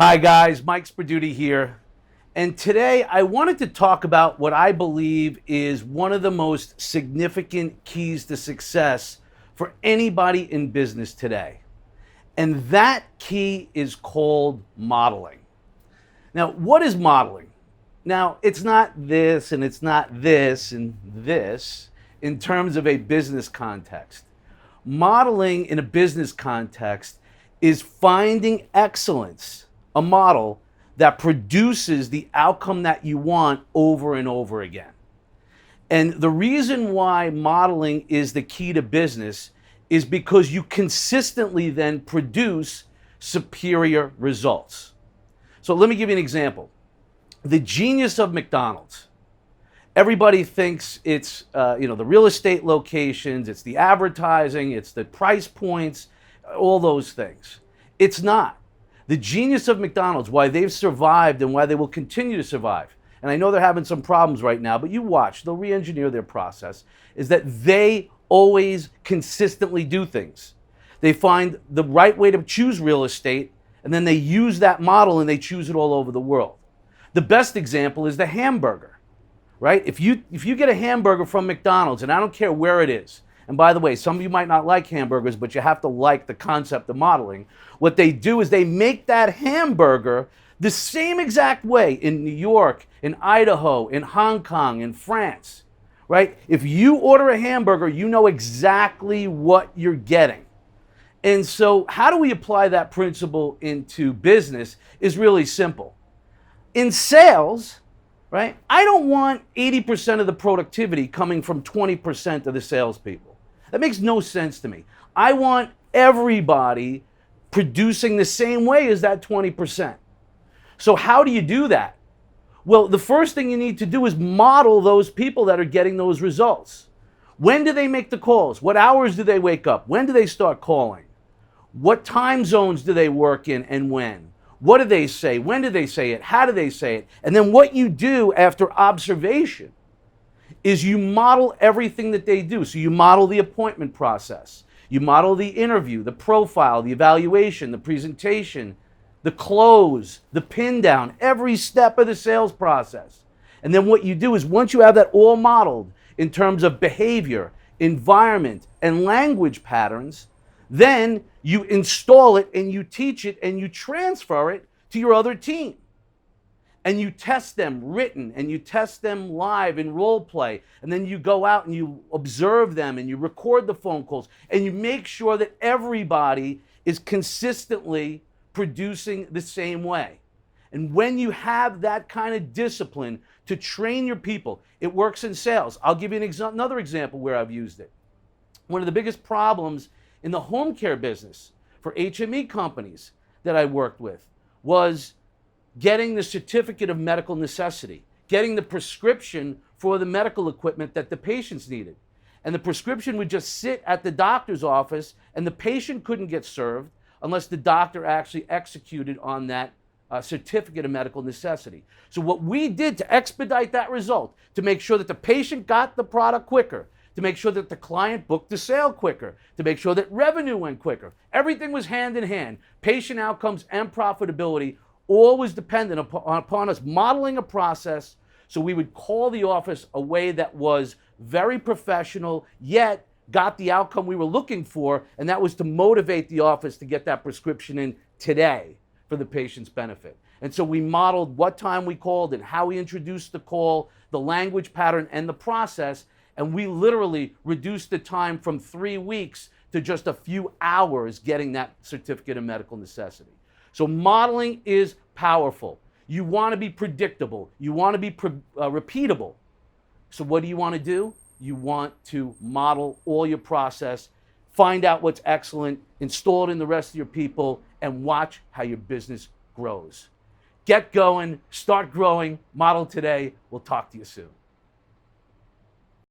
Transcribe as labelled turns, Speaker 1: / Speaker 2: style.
Speaker 1: Hi guys, Mike Sperduti here. And today I wanted to talk about what I believe is one of the most significant keys to success for anybody in business today. And that key is called modeling. Now, what is modeling? Now, it's not this and it's not this and this in terms of a business context. Modeling in a business context is finding excellence, a model that produces the outcome that you want over and over again. And the reason why modeling is the key to business is because you consistently then produce superior results. So let me give you an example. The genius of McDonald's. Everybody thinks it's the real estate locations, it's the advertising, it's the price points, all those things. It's not. The genius of McDonald's, why they've survived and why they will continue to survive, and I know they're having some problems right now, but you watch, they'll re-engineer their process, is that they always consistently do things. They find the right way to choose real estate, and then they use that model and they choose it all over the world. The best example is the hamburger, right? If you get a hamburger from McDonald's, and I don't care where it is, and by the way, some of you might not like hamburgers, but you have to like the concept of modeling. What they do is they make that hamburger the same exact way in New York, in Idaho, in Hong Kong, in France, right? If you order a hamburger, you know exactly what you're getting. And so how do we apply that principle into business is really simple. In sales, right, I don't want 80% of the productivity coming from 20% of the salespeople. That makes no sense to me. I want everybody producing the same way as that 20%. So how do you do that? Well, the first thing you need to do is model those people that are getting those results. When do they make the calls? What hours do they wake up? When do they start calling? What time zones do they work in and when? What do they say? When do they say it? How do they say it? And then what you do after observation is you model everything that they do. So you model the appointment process. You model the interview, the profile, the evaluation, the presentation, the close, the pin down, every step of the sales process. And then what you do is once you have that all modeled in terms of behavior, environment, and language patterns, then you install it and you teach it and you transfer it to your other team. And you test them written and you test them live in role play. And then you go out and you observe them and you record the phone calls and you make sure that everybody is consistently producing the same way. And when you have that kind of discipline to train your people, it works in sales. I'll give you another example where I've used it. One of the biggest problems in the home care business for HME companies that I worked with was getting the certificate of medical necessity, getting the prescription for the medical equipment that the patients needed. And the prescription would just sit at the doctor's office and the patient couldn't get served unless the doctor actually executed on that certificate of medical necessity. So what we did to expedite that result, to make sure that the patient got the product quicker, to make sure that the client booked the sale quicker, to make sure that revenue went quicker, everything was hand in hand. Patient outcomes and profitability all was dependent upon us modeling a process. So we would call the office a way that was very professional, yet got the outcome we were looking for, and that was to motivate the office to get that prescription in today for the patient's benefit. And so we modeled what time we called and how we introduced the call, the language pattern, and the process, and we literally reduced the time from 3 weeks to just a few hours getting that certificate of medical necessity. So modeling is powerful. You want to be predictable. You want to be repeatable. So what do you want to do? You want to model all your process, find out what's excellent, install it in the rest of your people, and watch how your business grows. Get going, start growing, model today. We'll talk to you soon.